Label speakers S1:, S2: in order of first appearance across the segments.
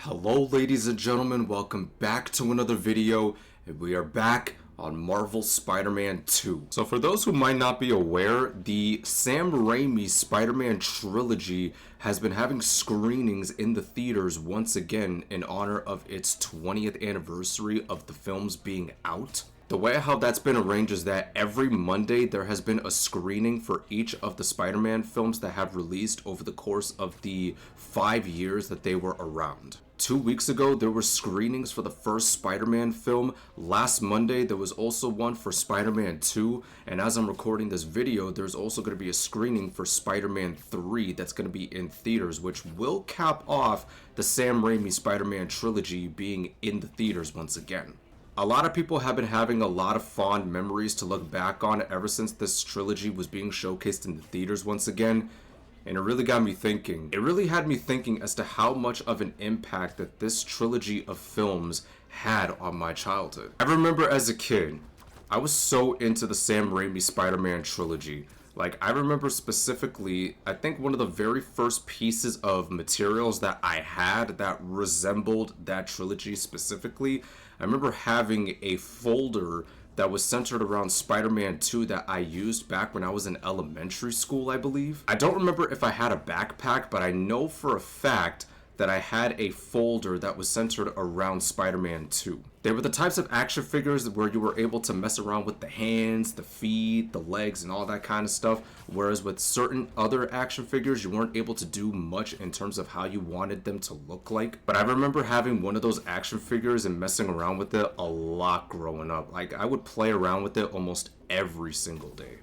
S1: Hello ladies and gentlemen, welcome back to another video, and we are back on Marvel Spider-Man 2. So for those who might not be aware, the Sam Raimi Spider-Man Trilogy has been having screenings in the theaters once again in honor of its 20th anniversary of the films being out. The way how that's been arranged is that every Monday there has been a screening for each of the Spider-Man films that have released over the course of the 5 years that they were around. 2 weeks ago, there were screenings for the first Spider-Man film. Last Monday, there was also one for Spider-Man 2. And as I'm recording this video, there's also going to be a screening for Spider-Man 3 that's going to be in theaters, which will cap off the Sam Raimi Spider-Man trilogy being in the theaters once again. A lot of people have been having a lot of fond memories to look back on ever since this trilogy was being showcased in the theaters once again. And it really got me thinking. It really had me thinking as to how much of an impact that this trilogy of films had on my childhood. I remember as a kid, I was so into the Sam Raimi Spider-Man trilogy. Like, I remember specifically, I think one of the very first pieces of materials that I had that resembled that trilogy specifically, I remember having a folder that was centered around Spider-Man 2 that I used back when I was in elementary school, I believe. I don't remember if I had a backpack, but I know for a fact that I had a folder that was centered around Spider-Man 2. They were the types of action figures where you were able to mess around with the hands, the feet, the legs, and all that kind of stuff, whereas with certain other action figures, you weren't able to do much in terms of how you wanted them to look like. But I remember having one of those action figures and messing around with it a lot growing up. Like, I would play around with it almost every single day.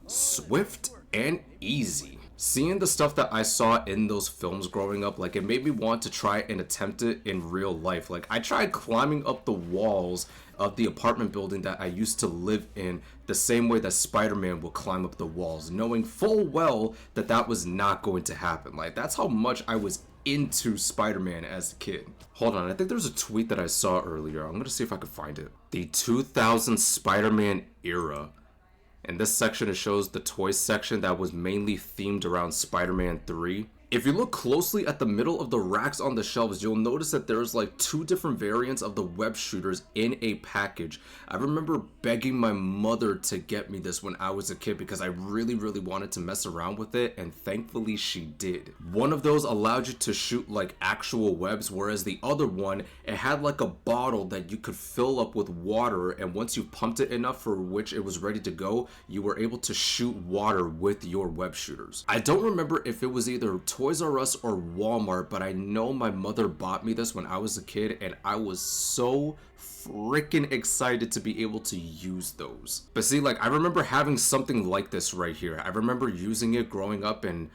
S1: Swift and easy. Seeing the stuff that I saw in those films growing up, like, it made me want to try and attempt it in real life. Like, I tried climbing up the walls of the apartment building that I used to live in the same way that Spider-Man would climb up the walls, knowing full well that that was not going to happen. Like, that's how much I was into Spider-Man as a kid. Hold on, I think there's a tweet that I saw earlier. I'm gonna see if I can find it. The 2000 Spider-Man era. In this section, it shows the toys section that was mainly themed around Spider-Man 3. If you look closely at the middle of the racks on the shelves, you'll notice that there's like 2 different variants of the web shooters in a package. I remember begging my mother to get me this when I was a kid because I really wanted to mess around with it, and thankfully she did. One of those allowed you to shoot like actual webs, whereas the other one, it had like a bottle that you could fill up with water, and once you pumped it enough for which it was ready to go, you were able to shoot water with your web shooters. I don't remember if it was either Toys R Us or Walmart, but I know my mother bought me this when I was a kid, and I was so freaking excited to be able to use those. But see, like, I remember having something like this right here. I remember using it growing up, and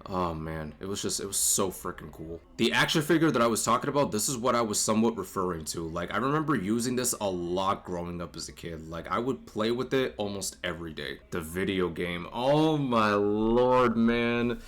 S1: oh man, it was so freaking cool. The action figure that I was talking about, this is what I was somewhat referring to. Like, I remember using this a lot growing up as a kid. Like, I would play with it almost every day. The video game, oh my lord, man.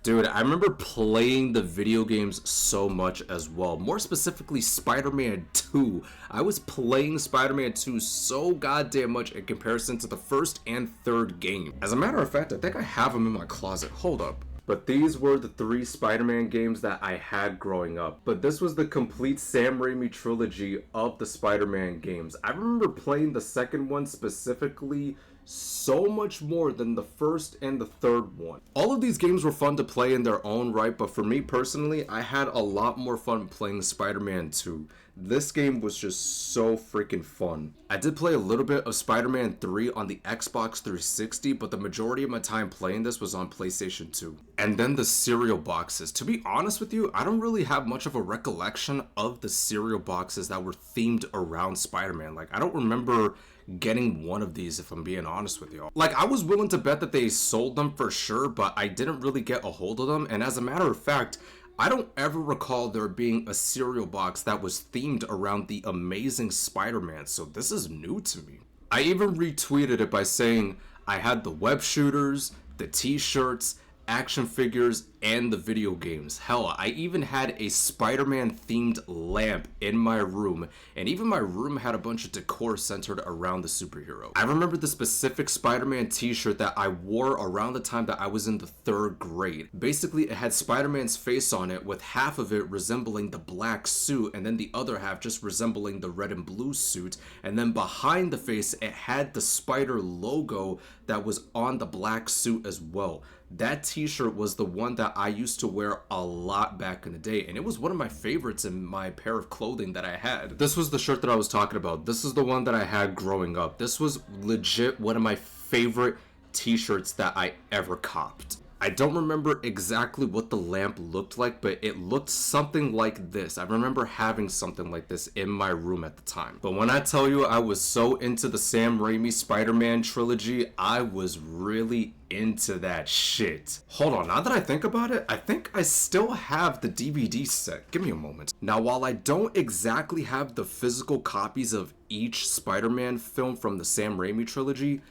S1: Dude, I remember playing the video games so much as well. More specifically, Spider-Man 2. I was playing Spider-Man 2 so goddamn much in comparison to the first and third game. As a matter of fact, I think I have them in my closet. Hold up. But these were the 3 Spider-Man games that I had growing up. But this was the complete Sam Raimi trilogy of the Spider-Man games. I remember playing the second one specifically so much more than the first and the third one. All of these games were fun to play in their own right, but for me personally, I had a lot more fun playing Spider-Man 2. This game was just so freaking fun. I did play a little bit of Spider-Man 3 on the Xbox 360, but the majority of my time playing this was on PlayStation 2. And then the cereal boxes. To be honest with you, I don't really have much of a recollection of the cereal boxes that were themed around Spider-Man. Like, I don't remember getting one of these, if I'm being honest with y'all. Like, I was willing to bet that they sold them for sure, but I didn't really get a hold of them. And as a matter of fact, I don't ever recall there being a cereal box that was themed around the Amazing Spider-Man, so this is new to me. I even retweeted it by saying I had the web shooters, the t-shirts, action figures, and the video games. Hell, I even had a Spider-Man themed lamp in my room, and even my room had a bunch of decor centered around the superhero. I remember the specific Spider-Man t-shirt that I wore around the time that I was in the 3rd grade. Basically, it had Spider-Man's face on it, with half of it resembling the black suit, and then the other half just resembling the red and blue suit, and then behind the face, it had the Spider logo that was on the black suit as well. That t-shirt was the one that I used to wear a lot back in the day, and it was one of my favorites in my pair of clothing that I had. This was the shirt that I was talking about. This is the one that I had growing up. This was legit one of my favorite t-shirts that I ever copped. I don't remember exactly what the lamp looked like, but it looked something like this. I remember having something like this in my room at the time. But when I tell you I was so into the Sam Raimi Spider-Man trilogy, I was really into that shit. Hold on, now that I think about it, I think I still have the DVD set. Give me a moment. Now, while I don't exactly have the physical copies of each Spider-Man film from the Sam Raimi trilogy,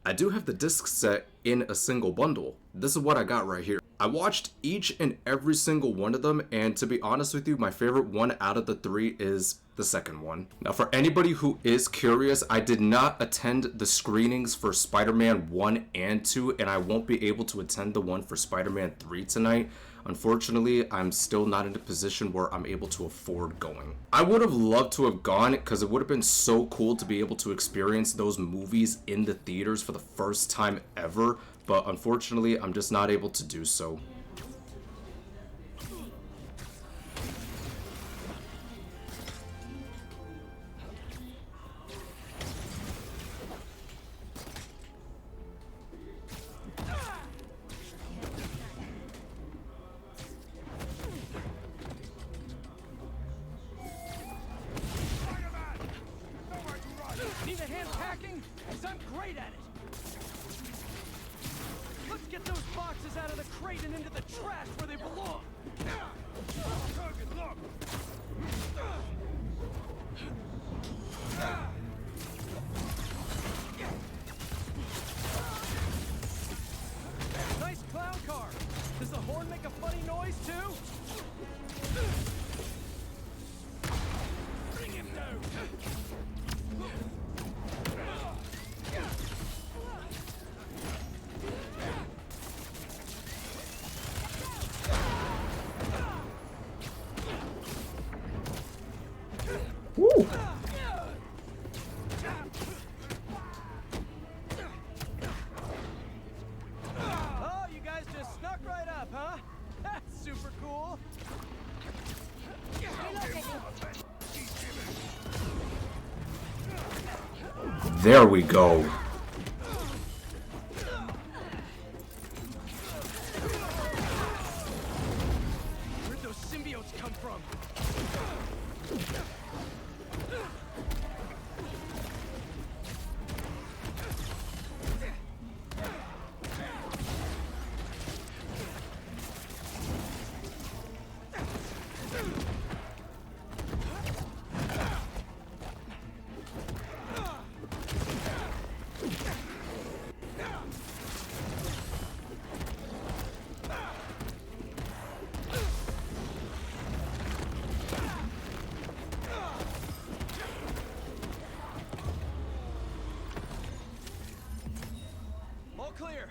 S1: I do have the disc set in a single bundle. This is what I got right here. I watched each and every single one of them, and to be honest with you, my favorite one out of the 3 is the second one. Now, for anybody who is curious, I did not attend the screenings for Spider-Man 1 and 2, and I won't be able to attend the one for Spider-Man 3 tonight. Unfortunately, I'm still not in a position where I'm able to afford going. I would have loved to have gone because it would have been so cool to be able to experience those movies in the theaters for the first time ever, but unfortunately, I'm just not able to do so.
S2: Need a hand packing? 'Cause I'm great at it! Let's get those boxes out of the crate and into the trash where they belong! Target locked! Nice clown car! Does the horn make a funny noise too? Bring him down!
S1: Woo!
S2: Oh, you guys just snuck right up, huh? That's super cool!
S1: There we go.
S2: Where'd those symbiotes come from? All clear.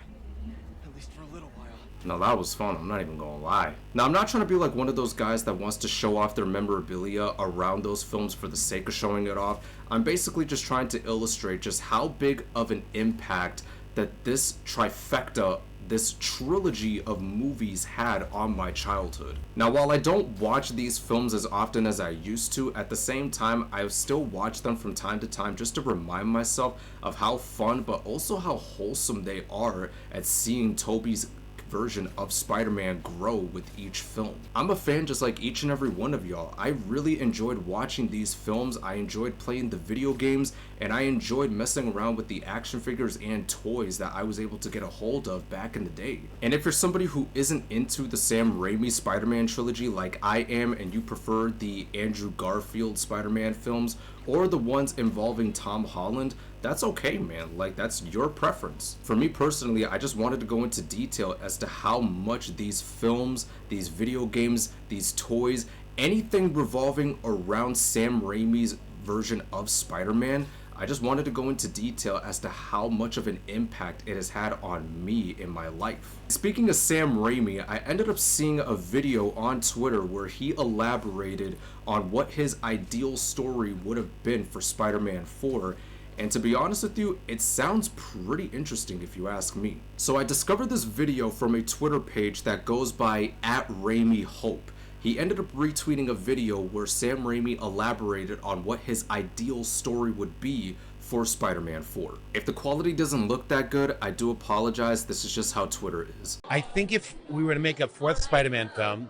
S2: At least for a little while.
S1: Now that was fun, I'm not even gonna lie. Now, I'm not trying to be like one of those guys that wants to show off their memorabilia around those films for the sake of showing it off. I'm basically just trying to illustrate just how big of an impact that this trifecta, this trilogy of movies had on my childhood. Now, while I don't watch these films as often as I used to, at the same time, I still watch them from time to time just to remind myself of how fun, but also how wholesome they are at seeing Tobey's version of Spider-Man grow with each film. I'm a fan just like each and every one of y'all. I really enjoyed watching these films, I enjoyed playing the video games, and I enjoyed messing around with the action figures and toys that I was able to get a hold of back in the day. And if you're somebody who isn't into the Sam Raimi Spider-Man trilogy like I am, and you prefer the Andrew Garfield Spider-Man films, or the ones involving Tom Holland, that's okay, man. Like, that's your preference. For me personally, I just wanted to go into detail as to how much these films, these video games, these toys, anything revolving around Sam Raimi's version of Spider-Man, I just wanted to go into detail as to how much of an impact it has had on me in my life. Speaking of Sam Raimi, I ended up seeing a video on Twitter where he elaborated on what his ideal story would have been for Spider-Man 4. And to be honest with you, it sounds pretty interesting if you ask me. So I discovered this video from a Twitter page that goes by @RaimiHope. He ended up retweeting a video where Sam Raimi elaborated on what his ideal story would be for Spider-Man 4. If the quality doesn't look that good, I do apologize. This is just how Twitter is.
S3: I think if we were to make a fourth Spider-Man film,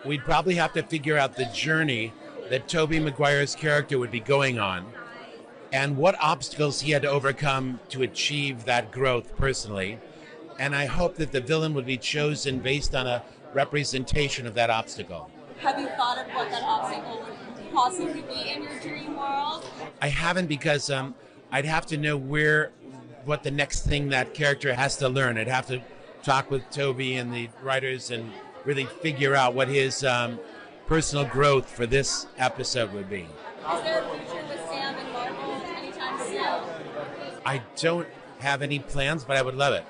S3: we'd probably have to figure out the journey that Tobey Maguire's character would be going on and what obstacles he had to overcome to achieve that growth personally. And I hope that the villain would be chosen based on a representation of that obstacle.
S4: Have you thought of what that obstacle would possibly be in your dream world?
S3: I haven't, because I'd have to know what the next thing that character has to learn. I'd have to talk with Toby and the writers and really figure out what his personal growth for this episode would be.
S4: Is there a future with Sam and Marvel anytime soon?
S3: I don't have any plans, but I would love it.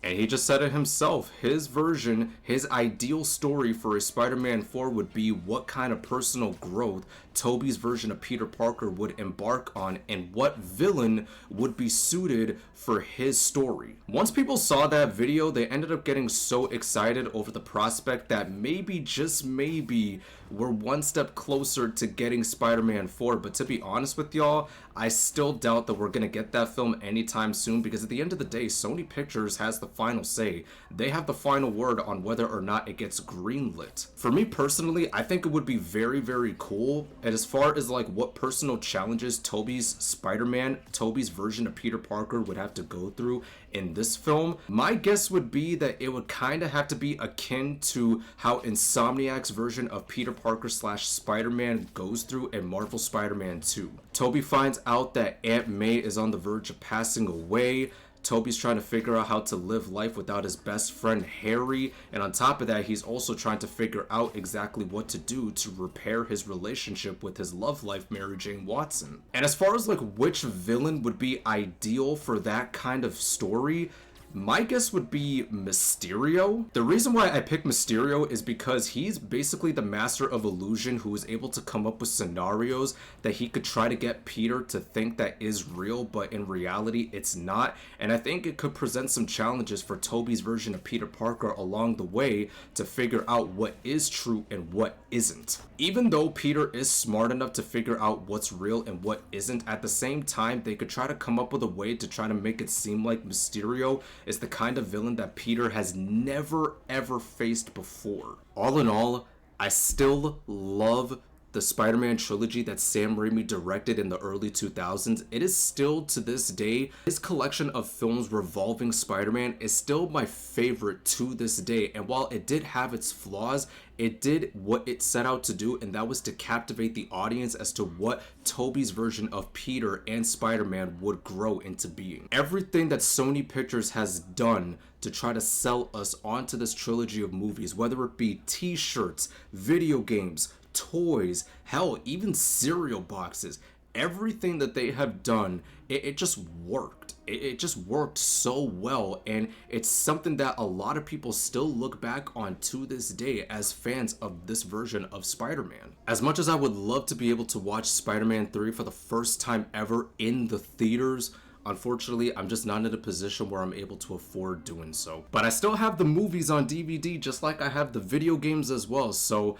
S1: And he just said it himself. His version, his ideal story for a Spider-Man 4 would be what kind of personal growth Tobey's version of Peter Parker would embark on and what villain would be suited for his story. Once people saw that video, they ended up getting so excited over the prospect that maybe, just maybe, we're one step closer to getting Spider-Man 4. But to be honest with y'all, I still doubt that we're gonna get that film anytime soon, because at the end of the day, Sony Pictures has the final say. They have the final word on whether or not it gets greenlit. For me personally, I think it would be very, very cool. And as far as like what personal challenges Tobey's Spider-Man, Tobey's version of Peter Parker would have to go through in this film, my guess would be that it would kind of have to be akin to how Insomniac's version of Peter Parker slash Spider-Man goes through in Marvel Spider-Man 2. Tobey finds out that Aunt May is on the verge of passing away. Tobey's trying to figure out how to live life without his best friend Harry, and on top of that, he's also trying to figure out exactly what to do to repair his relationship with his love life, Mary Jane Watson. And as far as like which villain would be ideal for that kind of story, my guess would be Mysterio. The reason why I picked Mysterio is because he's basically the master of illusion who is able to come up with scenarios that he could try to get Peter to think that is real, but in reality it's not. And I think it could present some challenges for Tobey's version of Peter Parker along the way to figure out what is true and what isn't. Even though Peter is smart enough to figure out what's real and what isn't, at the same time they could try to come up with a way to try to make it seem like Mysterio is the kind of villain that Peter has never ever faced before. All in all, I still love the Spider-Man trilogy that Sam Raimi directed in the early 2000s. It is still, to this day, his collection of films revolving Spider-Man is still my favorite to this day. And while it did have its flaws, it did what it set out to do, and that was to captivate the audience as to what Tobey's version of Peter and Spider-Man would grow into being. Everything that Sony Pictures has done to try to sell us onto this trilogy of movies, whether it be t-shirts, video games, toys, hell, even cereal boxes, everything that they have done, it just worked. It just worked so well, and it's something that a lot of people still look back on to this day as fans of this version of Spider-Man. As much as I would love to be able to watch Spider-Man 3 for the first time ever in the theaters, unfortunately, I'm just not in a position where I'm able to afford doing so. But I still have the movies on DVD, just like I have the video games as well, so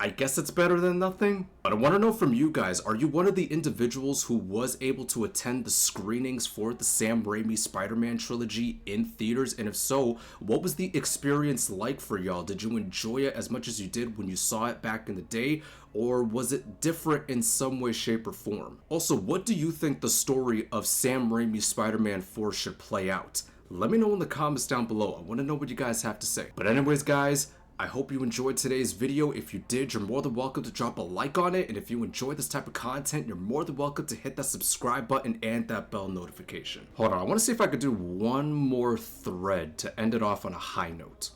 S1: I guess it's better than nothing. But I want to know from you guys, are you one of the individuals who was able to attend the screenings for the Sam Raimi Spider-Man trilogy in theaters? And if so, what was the experience like for y'all? Did you enjoy it as much as you did when you saw it back in the day? Or was it different in some way, shape, or form? Also, what do you think the story of Sam Raimi's Spider-Man 4 should play out? Let me know in the comments down below. I want to know what you guys have to say. But anyways, guys, I hope you enjoyed today's video. If you did, you're more than welcome to drop a like on it. And if you enjoy this type of content, you're more than welcome to hit that subscribe button and that bell notification. Hold on, I want to see if I could do one more thread to end it off on a high note.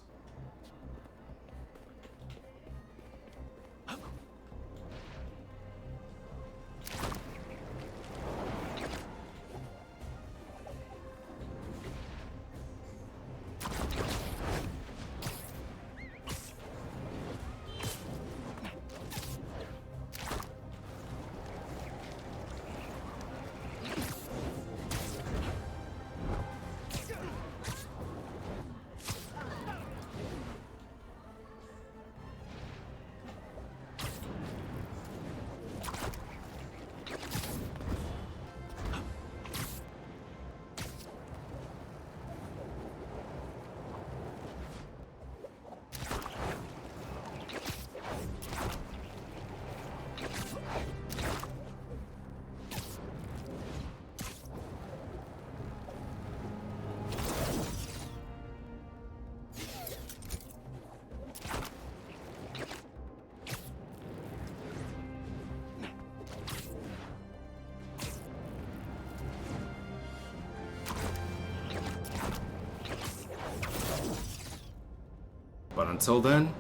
S1: But until then,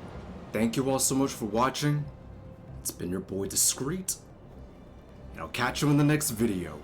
S1: thank you all so much for watching. It's been your boy Discreet, and I'll catch you in the next video.